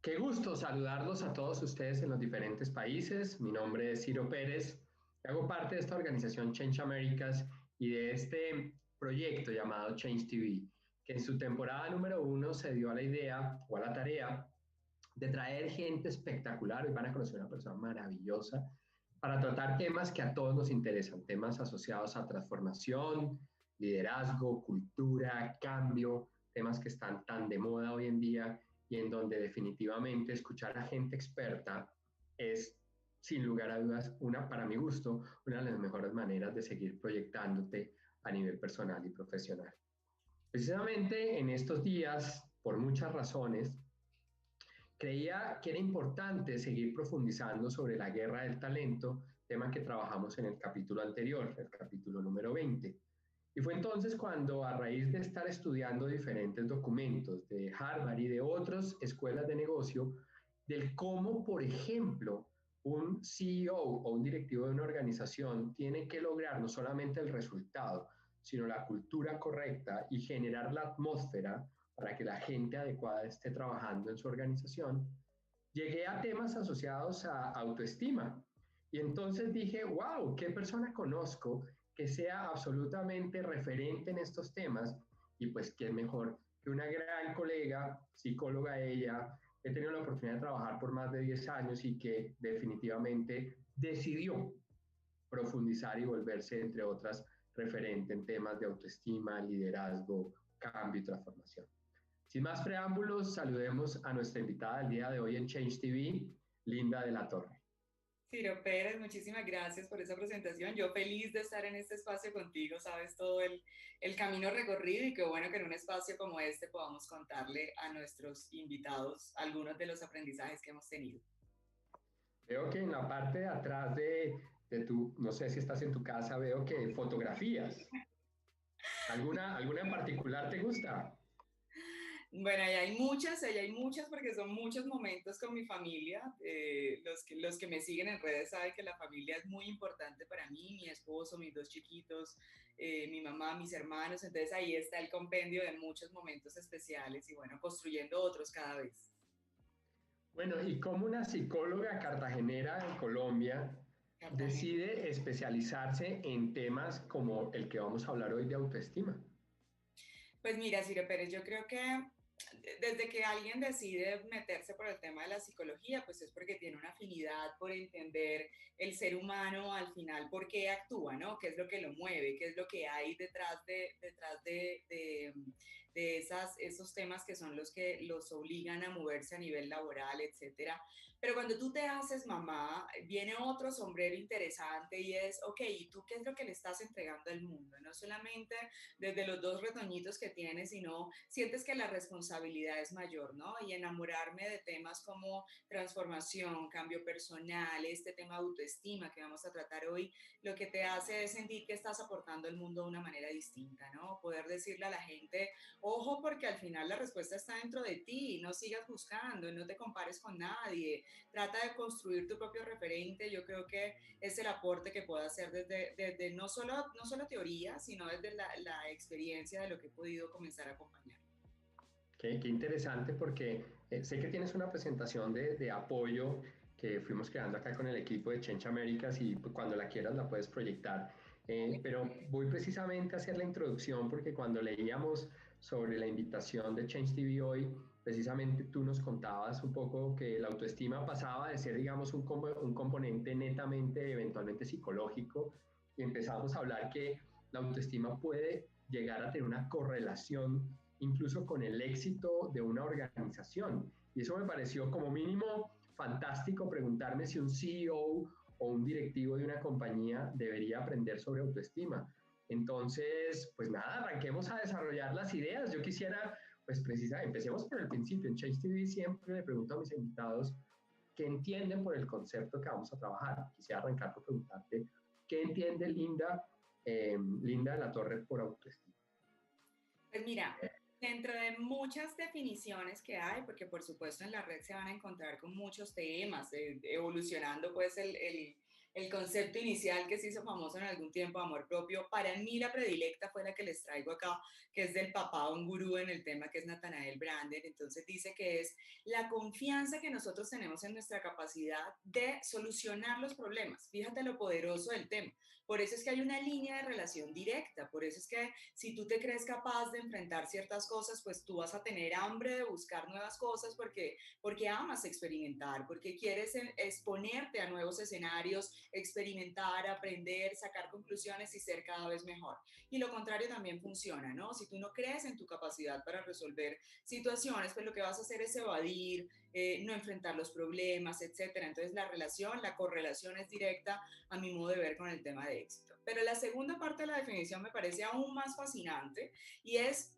Qué gusto saludarlos a todos ustedes en los diferentes países. Mi nombre es Ciro Pérez. Hago parte de esta organización Change Americas y de este proyecto llamado Change TV, que en su temporada número 1 se dio a la idea o a la tarea de traer gente espectacular. Hoy van a conocer a una persona maravillosa para tratar temas que a todos nos interesan, temas asociados a transformación, liderazgo, cultura, cambio, temas que están tan de moda hoy en día y en donde definitivamente escuchar a gente experta es, sin lugar a dudas, para mi gusto, una de las mejores maneras de seguir proyectándote a nivel personal y profesional. Precisamente en estos días, por muchas razones, creía que era importante seguir profundizando sobre la guerra del talento, tema que trabajamos en el capítulo anterior, el capítulo número 20. Y fue entonces cuando, a raíz de estar estudiando diferentes documentos de Harvard y de otras escuelas de negocio, del cómo, por ejemplo, un CEO o un directivo de una organización tiene que lograr no solamente el resultado, sino la cultura correcta y generar la atmósfera para que la gente adecuada esté trabajando en su organización, llegué a temas asociados a autoestima. Y entonces dije, wow, ¿qué persona conozco que sea absolutamente referente en estos temas? Y pues, ¿qué mejor que una gran colega, psicóloga ella? He tenido la oportunidad de trabajar por más de 10 años y que definitivamente decidió profundizar y volverse, entre otras, referente en temas de autoestima, liderazgo, cambio y transformación. Sin más preámbulos, saludemos a nuestra invitada del día de hoy en Change TV, Linda de la Torre. Ciro Pérez, muchísimas gracias por esa presentación. Yo feliz de estar en este espacio contigo, sabes todo el camino recorrido y qué bueno que en un espacio como este podamos contarle a nuestros invitados algunos de los aprendizajes que hemos tenido. Veo que en la parte de atrás de tu, no sé si estás en tu casa, veo que fotografías. ¿Alguna en particular te gusta? Bueno, allá hay muchas porque son muchos momentos con mi familia. Los que me siguen en redes saben que la familia es muy importante para mí, mi esposo, mis dos chiquitos, mi mamá, mis hermanos. Entonces ahí está el compendio de muchos momentos especiales y bueno, construyendo otros cada vez. Bueno, y como una psicóloga cartagenera en Colombia Cartagena. decide especializarse en temas como el que vamos a hablar hoy de autoestima. Pues mira, Ciro Pérez, yo creo que desde que alguien decide meterse por el tema de la psicología, pues es porque tiene una afinidad por entender el ser humano al final, por qué actúa, ¿no? ¿Qué es lo que lo mueve? ¿Qué es lo que hay detrás de esos temas que son los que los obligan a moverse a nivel laboral, etcétera? Pero cuando tú te haces mamá, viene otro sombrero interesante y es, ok, ¿y tú qué es lo que le estás entregando al mundo? No solamente desde los dos retoñitos que tienes, sino sientes que la responsabilidad es mayor, ¿no? Y enamorarme de temas como transformación, cambio personal, este tema de autoestima que vamos a tratar hoy, lo que te hace es sentir que estás aportando al mundo de una manera distinta, ¿no? Poder decirle a la gente, ojo, porque al final la respuesta está dentro de ti, no sigas buscando, no te compares con nadie, trata de construir tu propio referente. Yo creo que es el aporte que puedo hacer desde no solo teoría, sino desde la experiencia de lo que he podido comenzar a acompañar. Qué interesante porque sé que tienes una presentación de apoyo que fuimos creando acá con el equipo de Change Americas y pues, cuando la quieras la puedes proyectar. Pero voy precisamente a hacer la introducción porque cuando leíamos sobre la invitación de Change TV hoy, precisamente tú nos contabas un poco que la autoestima pasaba de ser, digamos, un componente netamente, eventualmente psicológico, y empezamos a hablar que la autoestima puede llegar a tener una correlación incluso con el éxito de una organización. Y eso me pareció como mínimo fantástico preguntarme si un CEO o un directivo de una compañía debería aprender sobre autoestima. Entonces, pues nada, arranquemos a desarrollar las ideas. Yo quisiera, pues precisamente, empecemos por el principio. En Change TV siempre le pregunto a mis invitados qué entienden por el concepto que vamos a trabajar. Quisiera arrancar por preguntarte, ¿qué entiende Linda de la Torre por autoestima? Pues mira, dentro de muchas definiciones que hay, porque por supuesto en la red se van a encontrar con muchos temas, evolucionando pues el concepto inicial que se hizo famoso en algún tiempo, amor propio. Para mí la predilecta fue la que les traigo acá, que es del papá, un gurú en el tema, que es Nathanael Branden. Entonces dice que es la confianza que nosotros tenemos en nuestra capacidad de solucionar los problemas. Fíjate lo poderoso del tema. Por eso es que hay una línea de relación directa, por eso es que si tú te crees capaz de enfrentar ciertas cosas, pues tú vas a tener hambre de buscar nuevas cosas porque amas experimentar, porque quieres exponerte a nuevos escenarios, experimentar, aprender, sacar conclusiones y ser cada vez mejor. Y lo contrario también funciona, ¿no? Si tú no crees en tu capacidad para resolver situaciones, pues lo que vas a hacer es evadir, no enfrentar los problemas, etcétera. Entonces la relación, la correlación es directa a mi modo de ver con el tema de éxito. Pero la segunda parte de la definición me parece aún más fascinante y es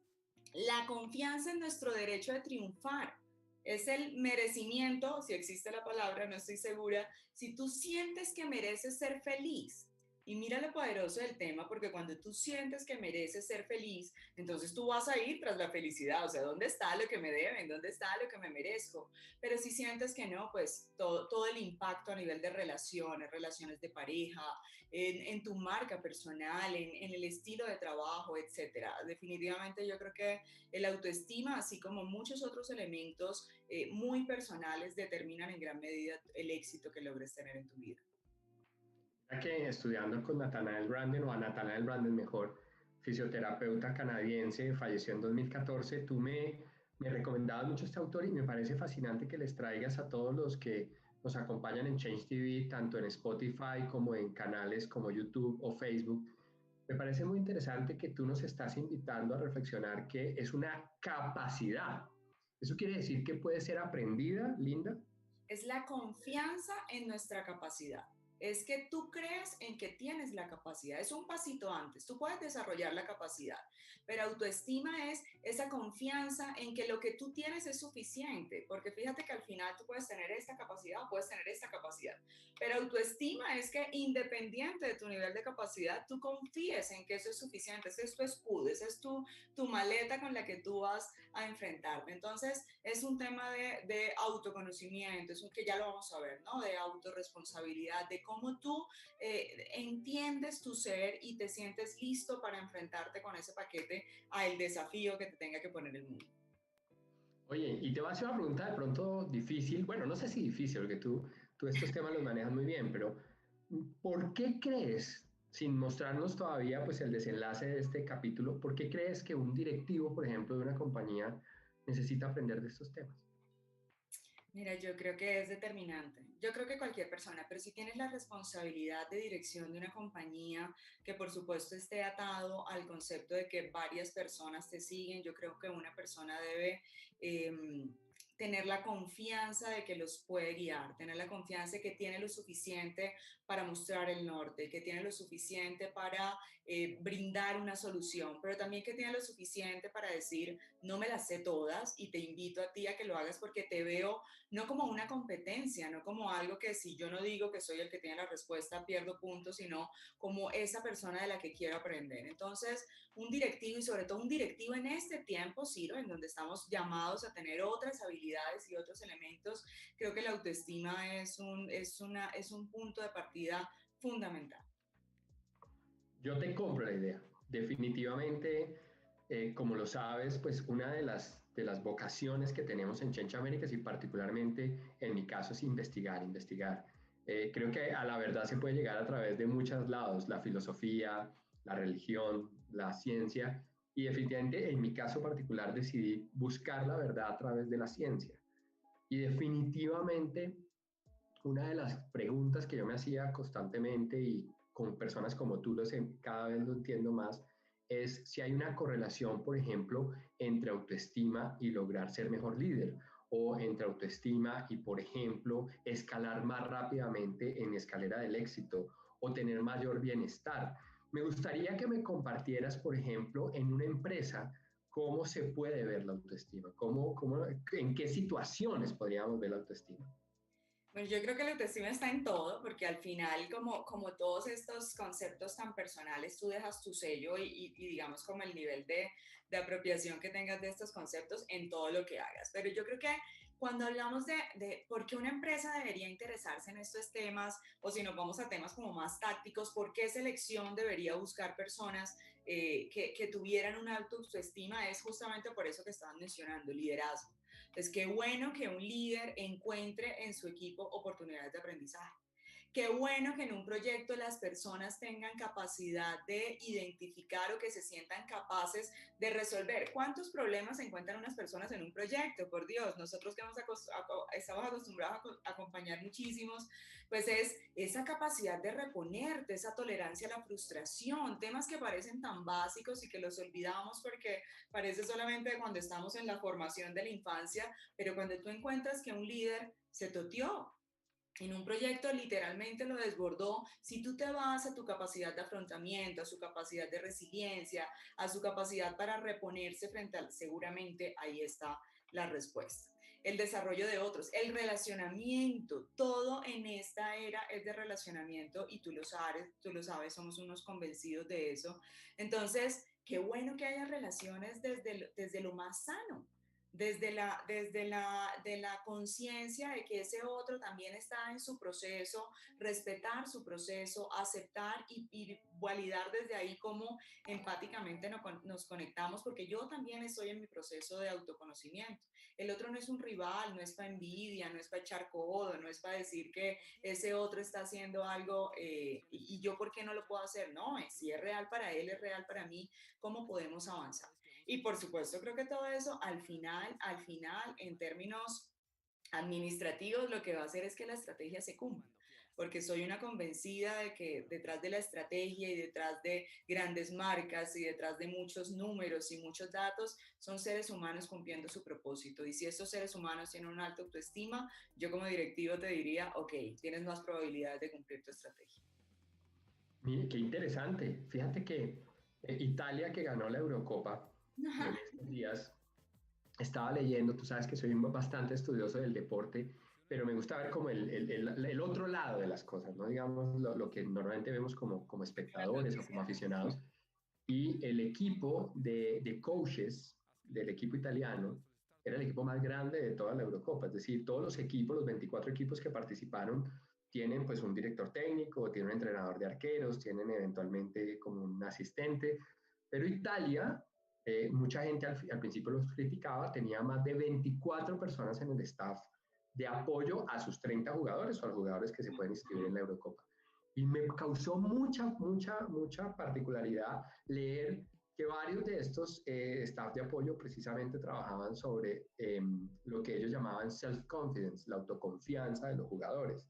la confianza en nuestro derecho de triunfar. Es el merecimiento, si existe la palabra, no estoy segura, si tú sientes que mereces ser feliz. Y mira lo poderoso del tema, porque cuando tú sientes que mereces ser feliz, entonces tú vas a ir tras la felicidad, o sea, ¿dónde está lo que me deben? ¿Dónde está lo que me merezco? Pero si sientes que no, pues todo el impacto a nivel de relaciones, relaciones de pareja, en tu marca personal, en el estilo de trabajo, etcétera. Definitivamente yo creo que el autoestima, así como muchos otros elementos muy personales, determinan en gran medida el éxito que logres tener en tu vida. Ya que estudiando con Nathanael Branden, o a Nathanael Branden mejor, fisioterapeuta canadiense, falleció en 2014, me recomendabas mucho este autor y me parece fascinante que les traigas a todos los que nos acompañan en Change TV, tanto en Spotify como en canales como YouTube o Facebook. Me parece muy interesante que tú nos estás invitando a reflexionar que es una capacidad. ¿Eso quiere decir que puede ser aprendida, Linda? Es la confianza en nuestra capacidad. Es que tú crees en que tienes la capacidad. Es un pasito antes. Tú puedes desarrollar la capacidad, pero autoestima es esa confianza en que lo que tú tienes es suficiente. Porque fíjate que al final tú puedes tener esta capacidad o puedes tener esta capacidad. Pero autoestima es que independiente de tu nivel de capacidad, tú confíes en que eso es suficiente. Ese es tu escudo, esa es tu maleta con la que tú vas a enfrentarte. Entonces, es un tema de autoconocimiento, es un que ya lo vamos a ver, ¿no? De autorresponsabilidad, de cómo tú entiendes tu ser y te sientes listo para enfrentarte con ese paquete al desafío que te tenga que poner el mundo. Oye, y te voy a hacer una pregunta de pronto difícil, bueno, no sé si difícil, porque tú estos temas los manejas muy bien, pero ¿por qué crees, sin mostrarnos todavía pues el desenlace de este capítulo, por qué crees que un directivo, por ejemplo, de una compañía necesita aprender de estos temas? Mira, yo creo que es determinante. Yo creo que cualquier persona, pero si tienes la responsabilidad de dirección de una compañía que por supuesto esté atado al concepto de que varias personas te siguen, yo creo que una persona debe eh, tener la confianza de que los puede guiar, tener la confianza de que tiene lo suficiente para mostrar el norte, que tiene lo suficiente para brindar una solución, pero también que tiene lo suficiente para decir, no me las sé todas y te invito a ti a que lo hagas porque te veo no como una competencia, no como algo que si yo no digo que soy el que tiene la respuesta, pierdo puntos, sino como esa persona de la que quiero aprender. Entonces, un directivo y sobre todo un directivo en este tiempo, Ciro, en donde estamos llamados a tener otras habilidades y otros elementos, creo que la autoestima es un punto de partida fundamental. Yo te compro la idea. Definitivamente, como lo sabes, pues una de las vocaciones que tenemos en Chencha Américas y particularmente en mi caso es investigar, investigar. Creo que a la verdad se puede llegar a través de muchos lados, la filosofía, la religión, la ciencia, y definitivamente en mi caso particular decidí buscar la verdad a través de la ciencia. Y definitivamente una de las preguntas que yo me hacía constantemente y con personas como tú cada vez lo entiendo más, es si hay una correlación, por ejemplo, entre autoestima y lograr ser mejor líder, o entre autoestima y, por ejemplo, escalar más rápidamente en escalera del éxito, o tener mayor bienestar. Me gustaría que me compartieras, por ejemplo, en una empresa, cómo se puede ver la autoestima, en qué situaciones podríamos ver la autoestima. Bueno, yo creo que la autoestima está en todo, porque al final, como todos estos conceptos tan personales, tú dejas tu sello y digamos como el nivel de apropiación que tengas de estos conceptos en todo lo que hagas. Pero yo creo que cuando hablamos de por qué una empresa debería interesarse en estos temas, o si nos vamos a temas como más tácticos, por qué selección debería buscar personas que tuvieran una alta autoestima, es justamente por eso que estaban mencionando, liderazgo. Entonces, qué bueno que un líder encuentre en su equipo oportunidades de aprendizaje. Qué bueno que en un proyecto las personas tengan capacidad de identificar o que se sientan capaces de resolver. ¿Cuántos problemas se encuentran unas personas en un proyecto? Por Dios, nosotros que estamos acostumbrados a acompañar muchísimos, pues es esa capacidad de reponerte, esa tolerancia a la frustración, temas que parecen tan básicos y que los olvidamos porque parece solamente cuando estamos en la formación de la infancia, pero cuando tú encuentras que un líder se toteó, en un proyecto literalmente lo desbordó. Si tú te vas a tu capacidad de afrontamiento, a su capacidad de resiliencia, a su capacidad para reponerse frente al, seguramente ahí está la respuesta. El desarrollo de otros, el relacionamiento, todo en esta era es de relacionamiento y tú lo sabes, somos unos convencidos de eso. Entonces, qué bueno que haya relaciones desde lo más sano, de la conciencia de que ese otro también está en su proceso, respetar su proceso, aceptar y validar desde ahí cómo empáticamente nos conectamos, porque yo también estoy en mi proceso de autoconocimiento. El otro no es un rival, no es para envidia, no es para echar codo, no es para decir que ese otro está haciendo algo y yo por qué no lo puedo hacer. No, si es real para él, es real para mí, ¿cómo podemos avanzar? Y por supuesto, creo que todo eso al final, en términos administrativos, lo que va a hacer es que la estrategia se cumpla, porque soy una convencida de que detrás de la estrategia y detrás de grandes marcas y detrás de muchos números y muchos datos, son seres humanos cumpliendo su propósito. Y si estos seres humanos tienen una alta autoestima, yo como directivo te diría, ok, tienes más probabilidades de cumplir tu estrategia. Mire, qué interesante. Fíjate que Italia, que ganó la Eurocopa en estos días, estaba leyendo, tú sabes que soy bastante estudioso del deporte, pero me gusta ver como el otro lado de las cosas, ¿no? Digamos, lo que normalmente vemos como Las espectadores o como noticias. aficionados. Y el equipo de coaches del equipo italiano era el equipo más grande de toda la Eurocopa. Es decir, todos los equipos, los 24 equipos que participaron, tienen pues un director técnico, tienen un entrenador de arqueros, tienen eventualmente como un asistente. Pero Italia, mucha gente al principio los criticaba, tenía más de 24 personas en el staff de apoyo a sus 30 jugadores o a los jugadores que se pueden inscribir en la Eurocopa. Y me causó mucha particularidad leer que varios de estos staff de apoyo precisamente trabajaban sobre lo que ellos llamaban self-confidence, la autoconfianza de los jugadores.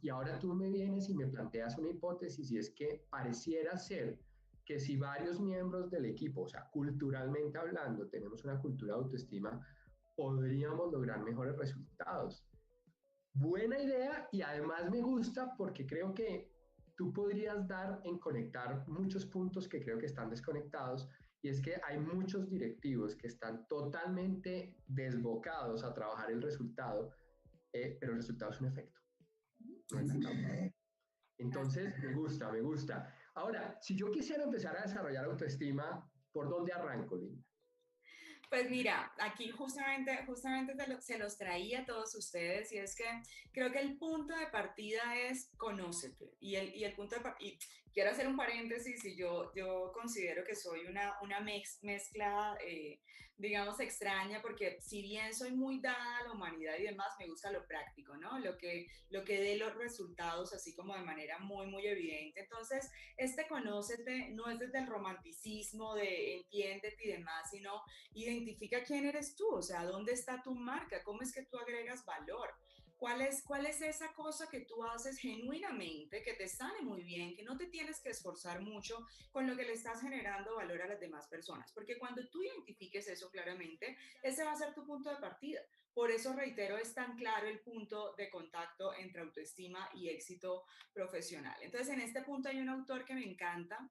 Y ahora tú me vienes y me planteas una hipótesis y es que pareciera ser que si varios miembros del equipo, o sea, culturalmente hablando, tenemos una cultura de autoestima, podríamos lograr mejores resultados. Buena idea y además me gusta porque creo que tú podrías dar en conectar muchos puntos que creo que están desconectados y es que hay muchos directivos que están totalmente desbocados a trabajar el resultado, pero el resultado es un efecto, no es la causa. Entonces, me gusta, me gusta. Ahora, si yo quisiera empezar a desarrollar autoestima, ¿por dónde arranco, Linda? Pues mira, aquí justamente se los traía a todos ustedes y es que creo que el punto de partida es conócete y el punto de partida, quiero hacer un paréntesis y yo considero que soy una mezcla, digamos, extraña porque si bien soy muy dada a la humanidad y demás, me gusta lo práctico, ¿no? Lo que dé los resultados así como de manera muy evidente. Entonces, este conócete no es desde el romanticismo de entiéndete y demás, sino identifica quién eres tú, o sea, dónde está tu marca, cómo es que tú agregas valor. Cuál es esa cosa que tú haces genuinamente, que te sale muy bien, que no te tienes que esforzar mucho con lo que le estás generando valor a las demás personas? Porque cuando tú identifiques eso claramente, ese va a ser tu punto de partida. Por eso, reitero, es tan claro el punto de contacto entre autoestima y éxito profesional. Entonces, en este punto hay un autor que me encanta,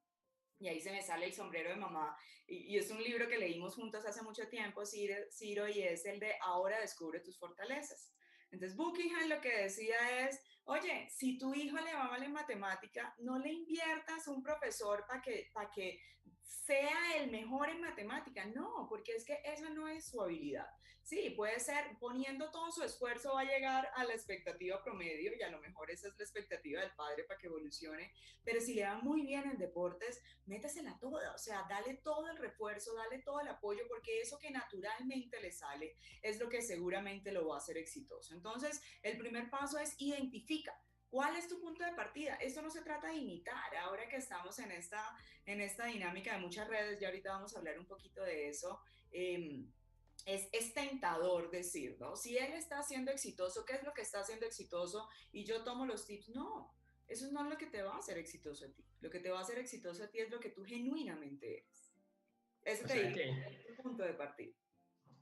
y ahí se me sale el sombrero de mamá. Y es un libro que leímos juntos hace mucho tiempo, Ciro, y es el de Ahora descubre tus fortalezas. Entonces, Buckingham lo que decía es, oye, si tu hijo le va mal en matemática, no le inviertas un profesor para que sea el mejor en matemática, no, porque es que esa no es su habilidad. Sí, puede ser, poniendo todo su esfuerzo va a llegar a la expectativa promedio y a lo mejor esa es la expectativa del padre para que evolucione, pero si le va muy bien en deportes, métasela toda, o sea, dale todo el refuerzo, dale todo el apoyo, porque eso que naturalmente le sale es lo que seguramente lo va a hacer exitoso. Entonces, el primer paso es identifica. ¿Cuál es tu punto de partida? Esto no se trata de imitar. Ahora que estamos en esta dinámica de muchas redes, ya ahorita vamos a hablar un poquito de eso, es tentador decir, ¿no? Si él está siendo exitoso, ¿qué es lo que está haciendo exitoso? Y yo tomo los tips. No, eso no es lo que te va a hacer exitoso a ti. Lo que te va a hacer exitoso a ti es lo que tú genuinamente eres. Ese O te sea digo, que, es tu punto de partida.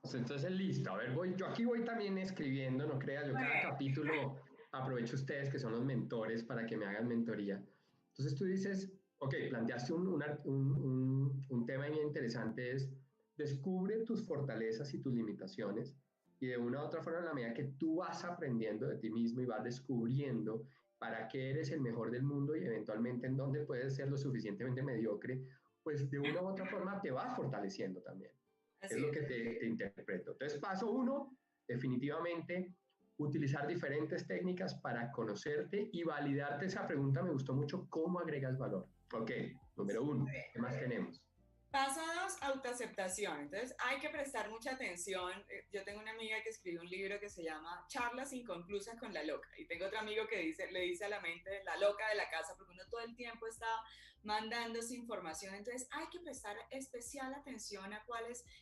pues entonces listo, a ver, yo aquí voy también escribiendo, no creas, yo Muy cada bien. capítulo aprovecho ustedes que son los mentores para que me hagan mentoría. Entonces tú dices, ok, planteaste un tema bien interesante, es descubre tus fortalezas y tus limitaciones y de una u otra forma, en la medida que tú vas aprendiendo de ti mismo y vas descubriendo para qué eres el mejor del mundo y eventualmente en dónde puedes ser lo suficientemente mediocre, pues de una u otra forma te vas fortaleciendo también. Es Así lo es. que te interpreto. Entonces, paso uno, definitivamente, utilizar diferentes técnicas para conocerte y validarte esa pregunta. Me gustó mucho, ¿cómo agregas valor? Ok, número uno, ¿qué más tenemos? Paso dos, autoaceptación. Entonces hay que prestar mucha atención. Yo tengo una amiga que escribió un libro que se llama Charlas inconclusas con la loca. Y tengo otro amigo que le dice a la mente la loca de la casa, porque uno todo el tiempo está mandándose información. Entonces hay que prestar especial atención a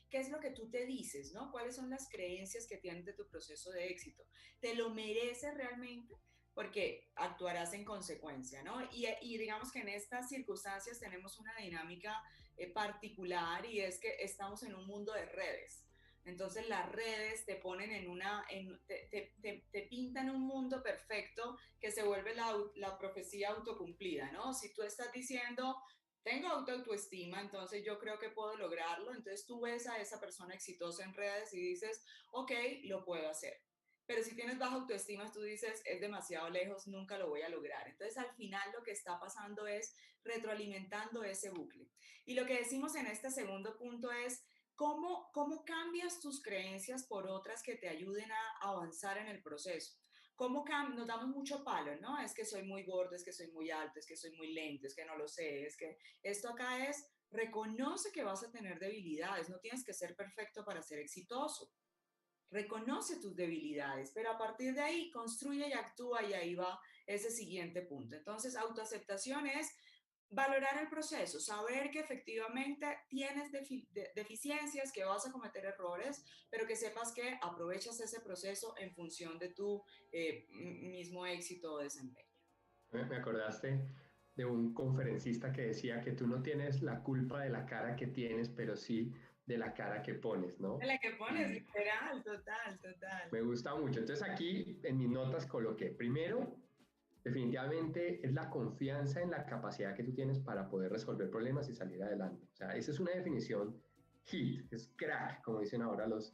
qué es lo que tú te dices, ¿no? ¿Cuáles son las creencias que tienes de tu proceso de éxito? ¿Te lo mereces realmente? Porque actuarás en consecuencia, ¿no? Y digamos que en estas circunstancias tenemos una dinámica particular y es que estamos en un mundo de redes. Entonces las redes te ponen te pintan un mundo perfecto que se vuelve la profecía autocumplida, ¿no? Si tú estás diciendo, tengo autoestima, entonces yo creo que puedo lograrlo, entonces tú ves a esa persona exitosa en redes y dices, ok, lo puedo hacer. Pero si tienes baja autoestima, tú dices, es demasiado lejos, nunca lo voy a lograr. Entonces, al final lo que está pasando es retroalimentando ese bucle. Y lo que decimos en este segundo punto es, ¿cómo cambias tus creencias por otras que te ayuden a avanzar en el proceso? Nos damos mucho palo, ¿no? Es que soy muy gordo, es que soy muy alto, es que soy muy lento, es que no lo sé, es que esto acá es, reconoce que vas a tener debilidades, no tienes que ser perfecto para ser exitoso. Reconoce tus debilidades, pero a partir de ahí construye y actúa y ahí va ese siguiente punto. Entonces, autoaceptación es valorar el proceso, saber que efectivamente tienes deficiencias, que vas a cometer errores, pero que sepas que aprovechas ese proceso en función de tu mismo éxito o desempeño. Me acordaste de un conferencista que decía que tú no tienes la culpa de la cara que tienes, pero sí de la cara que pones, De ¿no? la que pones, Y literal, total, total. me gusta mucho. Entonces aquí en mis notas coloqué, primero, definitivamente es la confianza en la capacidad que tú tienes para poder resolver problemas y salir adelante. O sea, esa es una definición hit, es crack, como dicen ahora los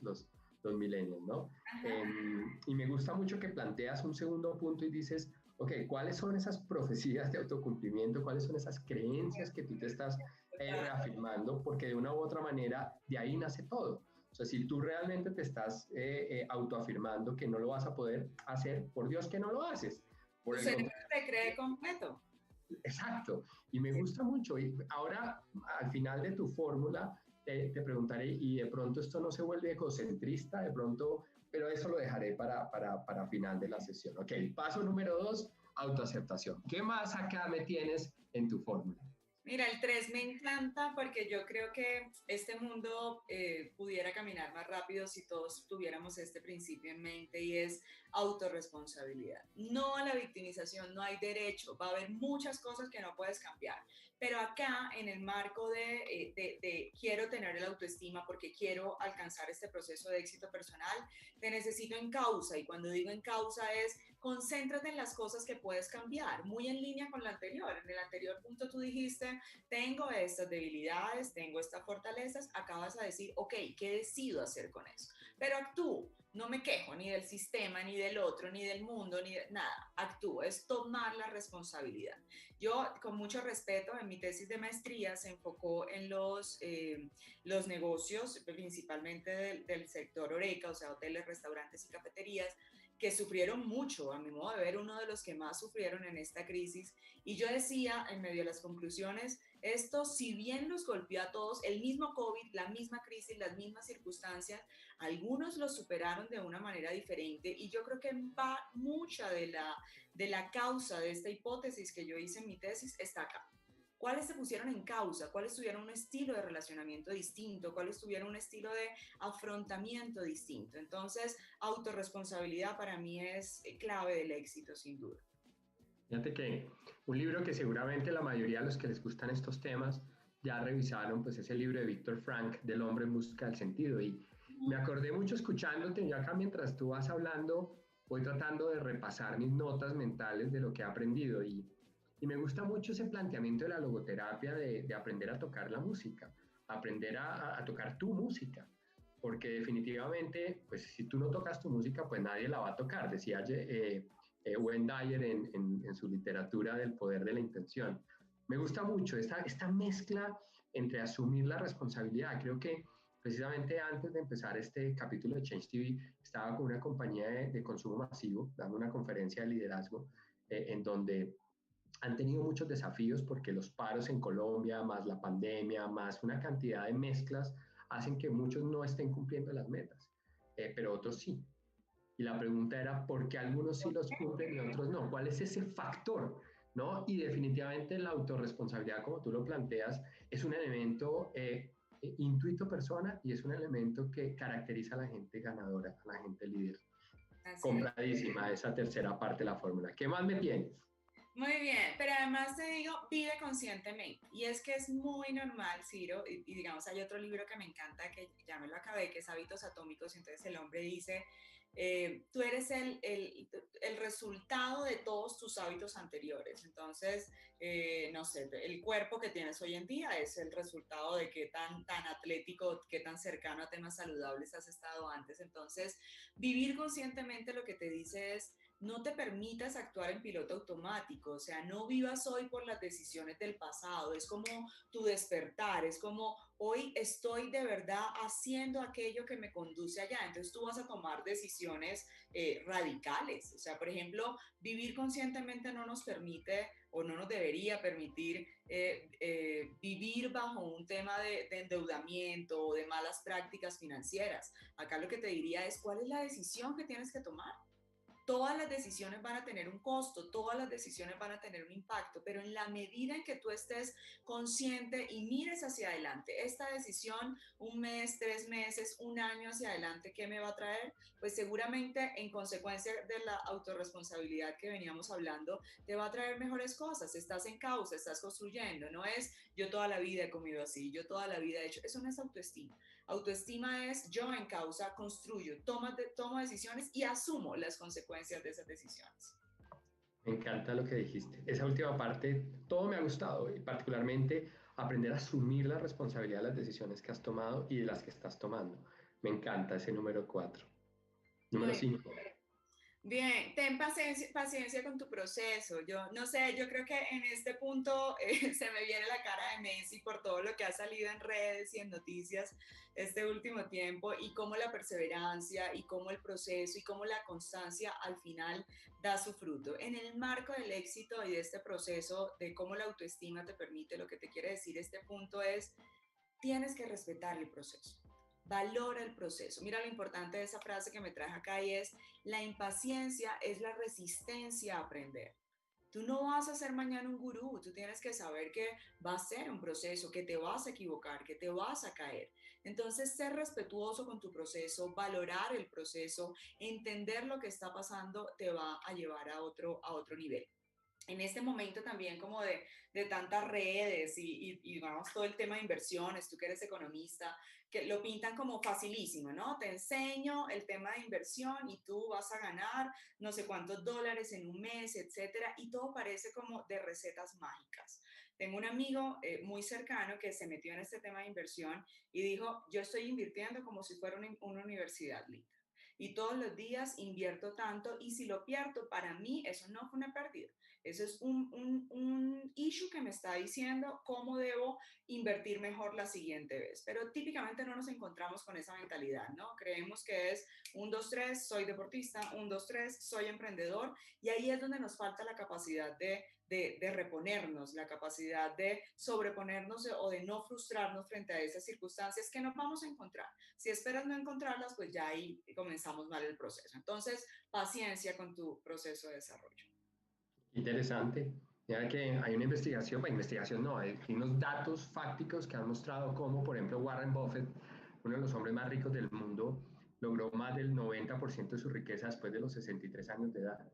millennials, ¿no? Ajá. Y me gusta mucho que planteas un segundo punto y dices, ok, ¿cuáles son esas profecías de autocumplimiento? ¿Cuáles son esas creencias que tú te estás Total. reafirmando? Porque de una u otra manera, de ahí nace todo. O sea, si tú realmente te estás autoafirmando que no lo vas a poder hacer, por Dios que no lo haces. Tu Por el cerebro contrario, te cree completo. exacto. Y me gusta mucho. Y ahora, al final de tu fórmula, te preguntaré, y de pronto esto no se vuelve egocentrista, de pronto, pero eso lo dejaré para final de la sesión. Ok, paso número dos, autoaceptación. ¿Qué más acá me tienes en tu fórmula? Mira, el 3 me encanta porque yo creo que este mundo pudiera caminar más rápido si todos tuviéramos este principio en mente y es autorresponsabilidad. No a la victimización, no hay derecho, va a haber muchas cosas que no puedes cambiar, pero acá en el marco de quiero tener el autoestima porque quiero alcanzar este proceso de éxito personal, te necesito en causa y cuando digo en causa es concéntrate en las cosas que puedes cambiar, muy en línea con lo anterior. En el anterior punto tú dijiste, tengo estas debilidades, tengo estas fortalezas, acabas a decir, ok, ¿qué decido hacer con eso? pero actúo. No me quejo ni del sistema, ni del otro, ni del mundo, ni de nada. Actúo, es tomar la responsabilidad. Yo, con mucho respeto, en mi tesis de maestría se enfocó en los negocios, principalmente del sector Horeca, o sea, hoteles, restaurantes y cafeterías, que sufrieron mucho, a mi modo de ver, uno de los que más sufrieron en esta crisis. Y yo decía, en medio de las conclusiones, esto, si bien los golpeó a todos, el mismo COVID, la misma crisis, las mismas circunstancias, algunos lo superaron de una manera diferente y yo creo que va mucha de la causa de esta hipótesis que yo hice en mi tesis está acá. ¿Cuáles se pusieron en causa? ¿Cuáles tuvieron un estilo de relacionamiento distinto? ¿Cuáles tuvieron un estilo de afrontamiento distinto? Entonces, autorresponsabilidad para mí es clave del éxito, sin duda. Fíjate que un libro que seguramente la mayoría de los que les gustan estos temas ya revisaron, pues es el libro de Víctor Frank, del hombre en busca del sentido. Y me acordé mucho escuchándote, yo acá mientras tú vas hablando, voy tratando de repasar mis notas mentales de lo que he aprendido. Y me gusta mucho ese planteamiento de la logoterapia, de aprender a tocar la música, aprender a tocar tu música. Porque definitivamente, pues si tú no tocas tu música, pues nadie la va a tocar, decía Wayne Dyer en su literatura del poder de la intención. Me gusta mucho esta mezcla entre asumir la responsabilidad. Creo que precisamente antes de empezar este capítulo de Change TV, estaba con una compañía de consumo masivo, dando una conferencia de liderazgo, en donde han tenido muchos desafíos porque los paros en Colombia, más la pandemia, más una cantidad de mezclas, hacen que muchos no estén cumpliendo las metas, pero otros sí. Y la pregunta era, ¿por qué algunos sí los cumplen y otros no? ¿Cuál es ese factor? ¿No? Y definitivamente la autorresponsabilidad, como tú lo planteas, es un elemento intuito persona y es un elemento que caracteriza a la gente ganadora, a la gente líder. Así es. Compradísima esa tercera parte de la fórmula. ¿Qué más me tienes? Muy bien, pero además te digo, vive conscientemente. Y es que es muy normal, Ciro, y digamos, hay otro libro que me encanta, que ya me lo acabé, que es Hábitos Atómicos, y entonces el hombre dice, tú eres el resultado de todos tus hábitos anteriores. Entonces, no sé, el cuerpo que tienes hoy en día es el resultado de qué tan atlético, qué tan cercano a temas saludables has estado antes. Entonces, vivir conscientemente lo que te dice es no te permitas actuar en piloto automático, o sea, no vivas hoy por las decisiones del pasado, es como tu despertar, es como hoy estoy de verdad haciendo aquello que me conduce allá, entonces tú vas a tomar decisiones radicales, o sea, por ejemplo, vivir conscientemente no nos permite o no nos debería permitir vivir bajo un tema de endeudamiento o de malas prácticas financieras. Acá lo que te diría es cuál es la decisión que tienes que tomar. Todas las decisiones van a tener un costo, todas las decisiones van a tener un impacto, pero en la medida en que tú estés consciente y mires hacia adelante, esta decisión, un mes, 3 meses, un año hacia adelante, ¿qué me va a traer? Pues seguramente en consecuencia de la autorresponsabilidad que veníamos hablando, te va a traer mejores cosas, estás en causa, estás construyendo, no es yo toda la vida he comido así, yo toda la vida he hecho, eso no es autoestima. Autoestima es yo en causa, construyo, tomo decisiones y asumo las consecuencias de esas decisiones. Me encanta lo que dijiste. Esa última parte, todo me ha gustado y particularmente aprender a asumir la responsabilidad de las decisiones que has tomado y de las que estás tomando. Me encanta ese número 4. Número Muy 5. bien, ten paciencia con tu proceso. Yo no sé, yo creo que en este punto se me viene la cara de Messi por todo lo que ha salido en redes y en noticias este último tiempo y cómo la perseverancia y cómo el proceso y cómo la constancia al final da su fruto. En el marco del éxito y de este proceso, de cómo la autoestima te permite, lo que te quiere decir este punto es, tienes que respetar el proceso. Valora el proceso. Mira lo importante de esa frase que me traje acá y es, la impaciencia es la resistencia a aprender. Tú no vas a ser mañana un gurú, tú tienes que saber que va a ser un proceso, que te vas a equivocar, que te vas a caer. Entonces, ser respetuoso con tu proceso, valorar el proceso, entender lo que está pasando, te va a llevar a otro nivel. En este momento también como de tantas redes y vamos todo el tema de inversiones, tú que eres economista, que lo pintan como facilísimo, ¿no? Te enseño el tema de inversión y tú vas a ganar no sé cuántos dólares en un mes, etcétera, y todo parece como de recetas mágicas. Tengo un amigo muy cercano que se metió en este tema de inversión y dijo, yo estoy invirtiendo como si fuera una universidad, Linda. Y todos los días invierto tanto y si lo pierdo, para mí eso no fue una pérdida. Eso es un issue que me está diciendo cómo debo invertir mejor la siguiente vez. Pero típicamente no nos encontramos con esa mentalidad, ¿no? Creemos que es 1, 2, 3, soy deportista, 1, 2, 3, soy emprendedor. Y ahí es donde nos falta la capacidad de reponernos, la capacidad de sobreponernos o de no frustrarnos frente a esas circunstancias que nos vamos a encontrar. Si esperas no encontrarlas, pues ya ahí comenzamos mal el proceso. Entonces, paciencia con tu proceso de desarrollo. Interesante. Mira que hay una investigación, bueno, investigación no, hay unos datos fácticos que han mostrado cómo, por ejemplo, Warren Buffett, uno de los hombres más ricos del mundo, logró más del 90% de su riqueza después de los 63 años de edad.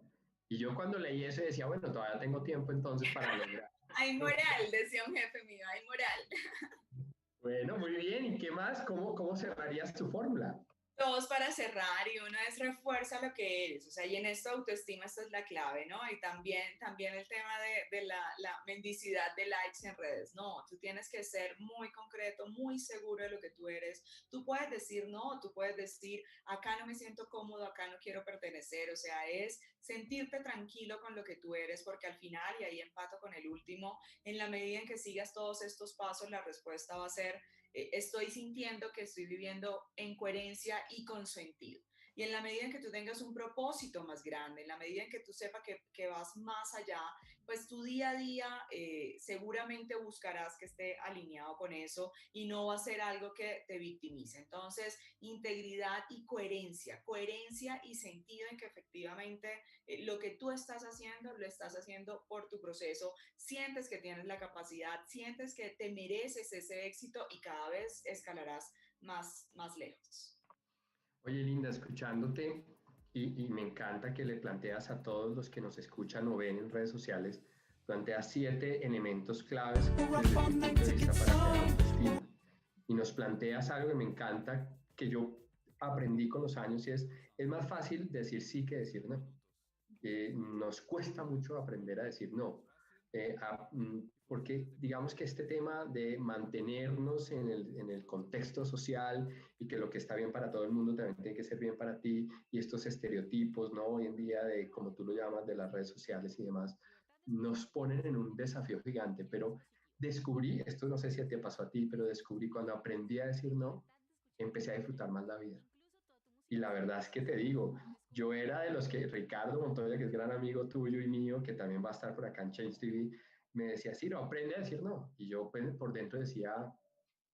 Y yo cuando leí eso decía, bueno, todavía tengo tiempo entonces para lograr. Hay moral, decía un jefe mío, hay moral. Bueno, muy bien. ¿Y qué más? ¿Cómo cerrarías tu fórmula? Dos para cerrar y uno es refuerza lo que eres, o sea, y en esta autoestima esta es la clave, ¿no? Y también el tema de la mendicidad de likes en redes, no, tú tienes que ser muy concreto, muy seguro de lo que tú eres, tú puedes decir no, tú puedes decir acá no me siento cómodo, acá no quiero pertenecer, o sea, es sentirte tranquilo con lo que tú eres, porque al final, y ahí empato con el último, en la medida en que sigas todos estos pasos, la respuesta va a ser estoy sintiendo que estoy viviendo en coherencia y con sentido. Y en la medida en que tú tengas un propósito más grande, en la medida en que tú sepas que vas más allá, pues tu día a día seguramente buscarás que esté alineado con eso y no va a ser algo que te victimice. Entonces, integridad y coherencia y sentido en que efectivamente lo que tú estás haciendo, lo estás haciendo por tu proceso, sientes que tienes la capacidad, sientes que te mereces ese éxito y cada vez escalarás más lejos. Oye, Linda, escuchándote, y me encanta que le planteas a todos los que nos escuchan o ven en redes sociales, planteas 7 elementos claves desde tu punto de vista para crear autoestima. Y nos planteas algo que me encanta, que yo aprendí con los años, y es más fácil decir sí que decir no. Nos cuesta mucho aprender a decir no, porque digamos que este tema de mantenernos en el contexto social y que lo que está bien para todo el mundo también tiene que ser bien para ti, y estos estereotipos, ¿no? Hoy en día de, como tú lo llamas, de las redes sociales y demás, nos ponen en un desafío gigante, pero descubrí, esto no sé si te pasó a ti, pero descubrí cuando aprendí a decir no, empecé a disfrutar más la vida. Y la verdad es que te digo, yo era de los que Ricardo Montoya, que es gran amigo tuyo y mío, que también va a estar por acá en Change TV, me decía, sí, no, aprende a decir no. Y yo pues, por dentro decía,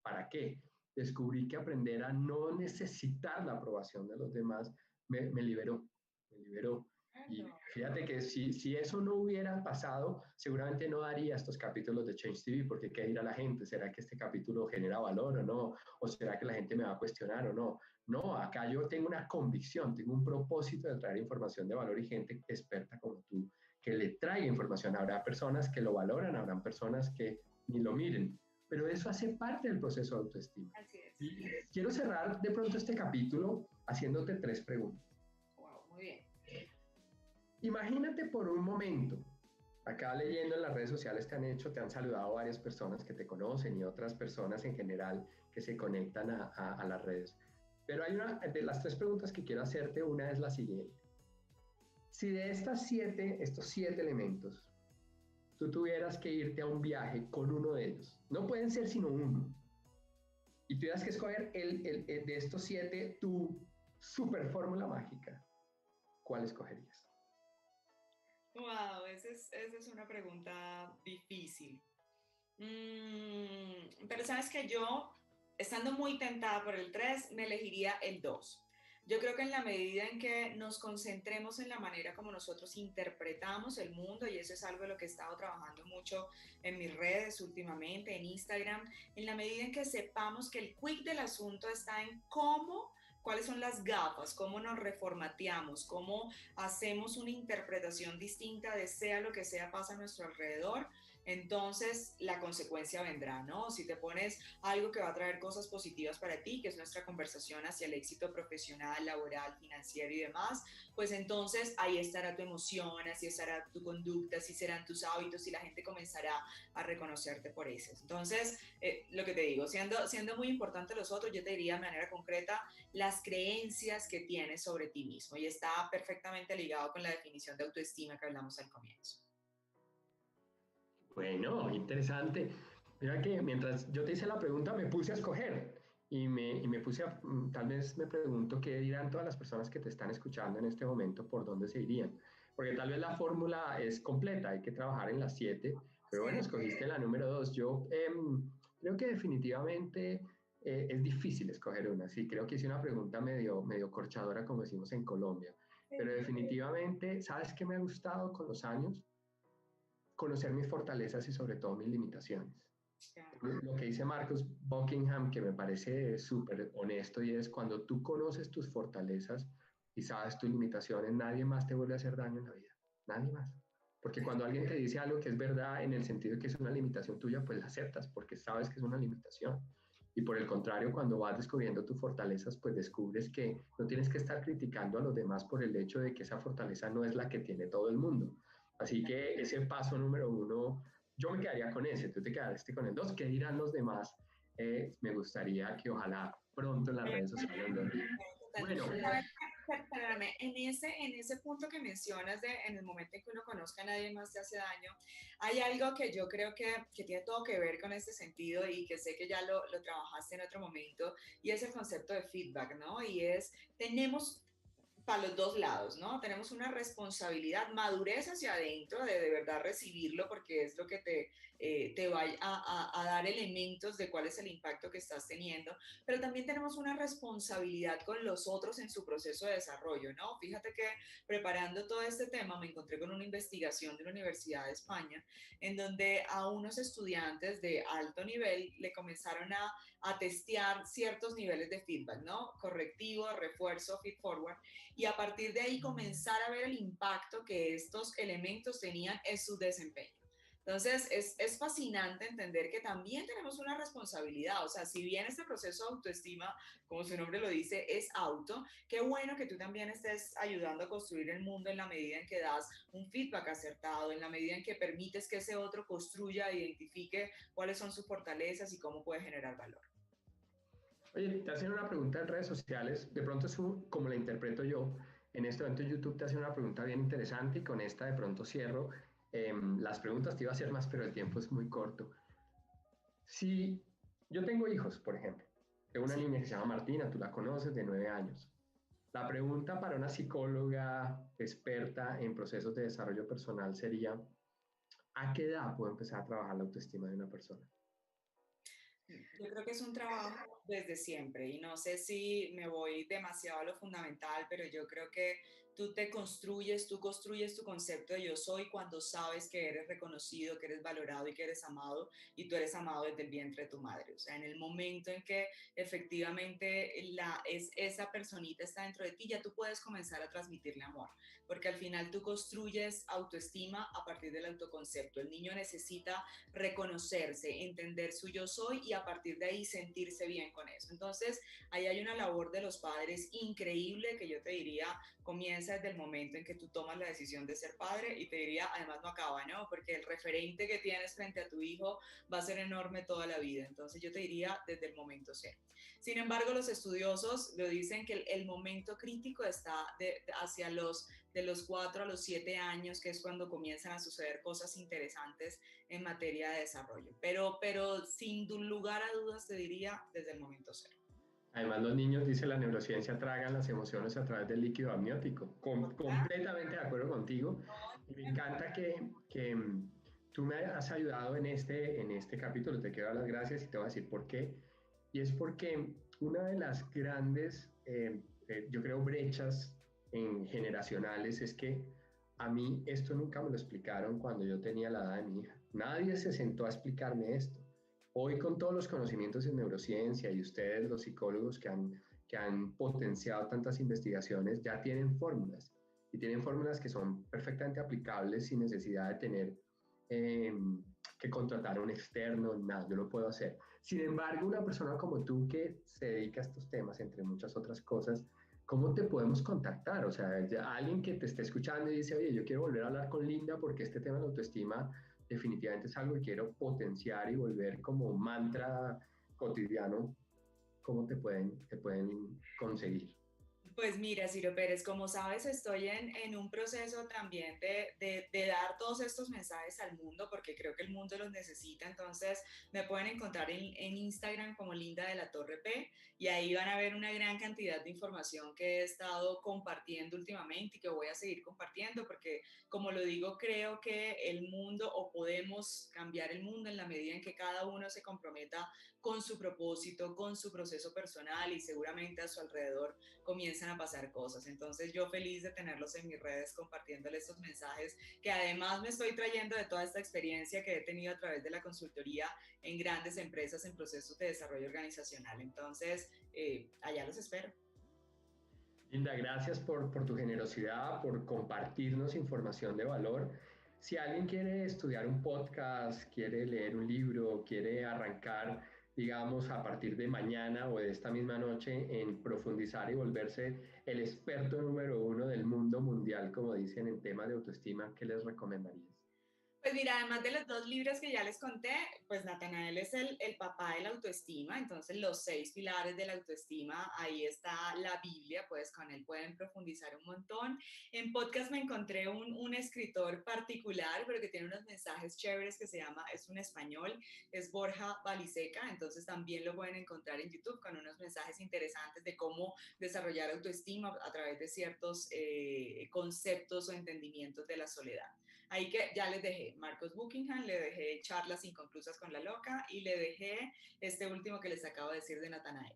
¿para qué? Descubrí que aprender a no necesitar la aprobación de los demás me liberó, me liberó. Y fíjate que si eso no hubiera pasado, seguramente no daría estos capítulos de Change TV, porque ¿qué dirá la gente? ¿Será que este capítulo genera valor o no? ¿O será que la gente me va a cuestionar o no? No, acá yo tengo una convicción, tengo un propósito de traer información de valor y gente experta como tú que le traiga información. Habrá personas que lo valoran, habrán personas que ni lo miren, pero eso hace parte del proceso de autoestima. Así es. Y quiero cerrar de pronto este capítulo haciéndote 3 preguntas. Wow, muy bien. Imagínate por un momento, acá leyendo en las redes sociales te han saludado varias personas que te conocen y otras personas en general que se conectan a las redes. Pero hay una de las 3 preguntas que quiero hacerte, una es la siguiente. Si de estos 7 elementos, tú tuvieras que irte a un viaje con uno de ellos, no pueden ser sino uno, y tuvieras que escoger de estos 7 tu super fórmula mágica, ¿cuál escogerías? Wow, esa es una pregunta difícil. Pero sabes que yo, estando muy tentada por el 3, me elegiría el 2. Yo creo que en la medida en que nos concentremos en la manera como nosotros interpretamos el mundo, y eso es algo de lo que he estado trabajando mucho en mis redes últimamente, en Instagram, en la medida en que sepamos que el quick del asunto está en cuáles son las gafas, cómo nos reformateamos, cómo hacemos una interpretación distinta de sea lo que sea pasa a nuestro alrededor, entonces la consecuencia vendrá, ¿no? Si te pones algo que va a traer cosas positivas para ti, que es nuestra conversación hacia el éxito profesional, laboral, financiero y demás, pues entonces ahí estará tu emoción, así estará tu conducta, así serán tus hábitos y la gente comenzará a reconocerte por eso. Entonces, lo que te digo, siendo muy importante los otros, yo te diría de manera concreta las creencias que tienes sobre ti mismo y está perfectamente ligado con la definición de autoestima que hablamos al comienzo. Bueno, interesante. Mira que mientras yo te hice la pregunta me puse a escoger y me puse a, tal vez me pregunto qué dirán todas las personas que te están escuchando en este momento, por dónde se irían. Porque tal vez la fórmula es completa, hay que trabajar en las 7, pero Sí. bueno, escogiste la número 2. Yo creo que definitivamente es difícil escoger una. Sí, creo que hice una pregunta medio corchadora, como decimos en Colombia. Pero definitivamente, ¿sabes qué me ha gustado con los años? Conocer mis fortalezas y sobre todo mis limitaciones. Lo que dice Marcus Buckingham, que me parece súper honesto, y es cuando tú conoces tus fortalezas y sabes tus limitaciones, nadie más te vuelve a hacer daño en la vida, nadie más. Porque cuando alguien te dice algo que es verdad en el sentido de que es una limitación tuya, pues la aceptas porque sabes que es una limitación. Y por el contrario, cuando vas descubriendo tus fortalezas, pues descubres que no tienes que estar criticando a los demás por el hecho de que esa fortaleza no es la que tiene todo el mundo. Así que ese paso número 1, yo me quedaría con ese, tú te quedaste con el 2. ¿Qué dirán los demás? Me gustaría que ojalá pronto en las redes sociales lo digan. Bueno, Perdóname, en ese punto que mencionas de en el momento en que uno conozca a nadie más te hace daño, hay algo que yo creo que tiene todo que ver con este sentido y que sé que ya lo trabajaste en otro momento, y es el concepto de feedback, ¿no? Y es, tenemos para los dos lados, ¿no? Tenemos una responsabilidad, madurez hacia adentro de verdad recibirlo porque es lo que te va a dar elementos de cuál es el impacto que estás teniendo, pero también tenemos una responsabilidad con los otros en su proceso de desarrollo, ¿no? Fíjate que preparando todo este tema me encontré con una investigación de la Universidad de España en donde a unos estudiantes de alto nivel le comenzaron a testear ciertos niveles de feedback, ¿no? Correctivo, refuerzo, feed forward, y a partir de ahí comenzar a ver el impacto que estos elementos tenían en su desempeño. Entonces, es fascinante entender que también tenemos una responsabilidad. O sea, si bien este proceso de autoestima, como su nombre lo dice, es auto, qué bueno que tú también estés ayudando a construir el mundo en la medida en que das un feedback acertado, en la medida en que permites que ese otro construya e identifique cuáles son sus fortalezas y cómo puede generar valor. oye, te hacen una pregunta en redes sociales, de pronto es como la interpreto yo. En este momento YouTube te hace una pregunta bien interesante y con esta de pronto cierro. Las preguntas te iba a hacer más, pero el tiempo es muy corto. Si yo tengo hijos, por ejemplo, tengo una Sí. niña que se llama Martina, tú la conoces, de 9 años. La pregunta para una psicóloga experta en procesos de desarrollo personal sería, ¿a qué edad puedo empezar a trabajar la autoestima de una persona? Yo creo que es un trabajo desde siempre y no sé si me voy demasiado a lo fundamental, pero yo creo que tú construyes tu concepto de yo soy cuando sabes que eres reconocido, que eres valorado y que eres amado, y tú eres amado desde el vientre de tu madre. O sea, en el momento en que efectivamente esa personita está dentro de ti, ya tú puedes comenzar a transmitirle amor, porque al final tú construyes autoestima a partir del autoconcepto. El niño necesita reconocerse, entender su yo soy y a partir de ahí sentirse bien con eso. Entonces, ahí hay una labor de los padres increíble que yo te diría comienza desde el momento en que tú tomas la decisión de ser padre, y te diría, además no acaba, ¿no? Porque el referente que tienes frente a tu hijo va a ser enorme toda la vida. Entonces, yo te diría desde el momento cero. Sin embargo, los estudiosos lo dicen que el momento crítico está hacia de los 4 a los 7 años, que es cuando comienzan a suceder cosas interesantes en materia de desarrollo. Pero sin lugar a dudas te diría desde el momento cero. Además, los niños, dice la neurociencia, tragan las emociones a través del líquido amniótico. Completamente de acuerdo contigo. Y me encanta que tú me has ayudado en este capítulo. Te quiero dar las gracias y te voy a decir por qué. Y es porque una de las grandes, yo creo, brechas generacionales es que a mí esto nunca me lo explicaron cuando yo tenía la edad de mi hija. Nadie se sentó a explicarme esto. Hoy con todos los conocimientos en neurociencia y ustedes, los psicólogos que han potenciado tantas investigaciones, ya tienen fórmulas y tienen fórmulas que son perfectamente aplicables sin necesidad de tener que contratar a un externo, nada, yo lo puedo hacer. Sin embargo, una persona como tú que se dedica a estos temas, entre muchas otras cosas, ¿cómo te podemos contactar? O sea, alguien que te esté escuchando y dice, oye, yo quiero volver a hablar con Linda porque este tema de la autoestima definitivamente es algo que quiero potenciar y volver como un mantra cotidiano. ¿Cómo te pueden conseguir? Pues mira, Ciro Pérez, como sabes, estoy en un proceso también de dar todos estos mensajes al mundo, porque creo que el mundo los necesita. Entonces, me pueden encontrar en Instagram como Linda de la Torre P, y ahí van a ver una gran cantidad de información que he estado compartiendo últimamente y que voy a seguir compartiendo, porque como lo digo, creo que el mundo, o podemos cambiar el mundo en la medida en que cada uno se comprometa con su propósito, con su proceso personal, y seguramente a su alrededor comienzan a pasar cosas. Entonces yo feliz de tenerlos en mis redes compartiéndoles estos mensajes que además me estoy trayendo de toda esta experiencia que he tenido a través de la consultoría en grandes empresas en procesos de desarrollo organizacional. Entonces, allá los espero. Linda, gracias por tu generosidad, por compartirnos información de valor. Si alguien quiere estudiar un podcast, quiere leer un libro, quiere arrancar, digamos, a partir de mañana o de esta misma noche en profundizar y volverse el experto número uno del mundo mundial, como dicen en temas de autoestima, ¿qué les recomendarías? Pues mira, además de los dos libros que ya les conté, pues Natanael es el papá de la autoestima, entonces los 6 pilares de la autoestima, ahí está la Biblia, pues con él pueden profundizar un montón. En podcast me encontré un escritor particular, pero que tiene unos mensajes chéveres que se llama, es un español, es Borja Baliseca, entonces también lo pueden encontrar en YouTube con unos mensajes interesantes de cómo desarrollar autoestima a través de ciertos conceptos o entendimientos de la soledad. Ahí que ya les dejé Marcos Buckingham, le dejé Charlas Inconclusas con la Loca y le dejé este último que les acabo de decir de Natanael.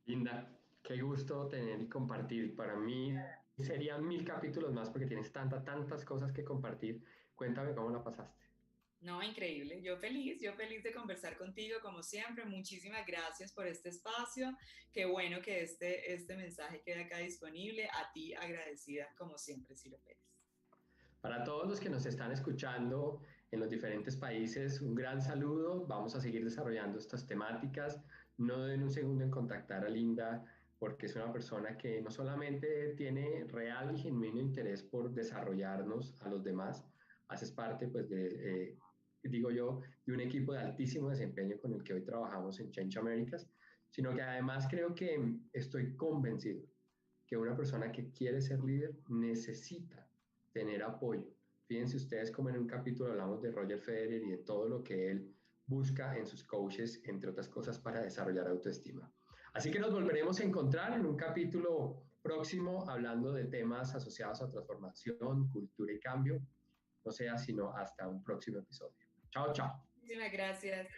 Linda, qué gusto tener y compartir. Para mí serían 1000 capítulos más porque tienes tantas cosas que compartir. Cuéntame cómo la pasaste. No, increíble. Yo feliz de conversar contigo como siempre. Muchísimas gracias por este espacio. Qué bueno que este mensaje quede acá disponible. A ti agradecida como siempre, Ciro Pérez. Para todos los que nos están escuchando en los diferentes países, un gran saludo. Vamos a seguir desarrollando estas temáticas. No den un segundo en contactar a Linda porque es una persona que no solamente tiene real y genuino interés por desarrollarnos a los demás, haces parte, pues, digo yo, de un equipo de altísimo desempeño con el que hoy trabajamos en Change Americas, sino que además creo que estoy convencido que una persona que quiere ser líder necesita tener apoyo. Fíjense ustedes como en un capítulo hablamos de Roger Federer y de todo lo que él busca en sus coaches, entre otras cosas, para desarrollar autoestima. Así que nos volveremos a encontrar en un capítulo próximo hablando de temas asociados a transformación, cultura y cambio. No sea sino hasta un próximo episodio. Chao, chao. Muchísimas gracias.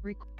Rec-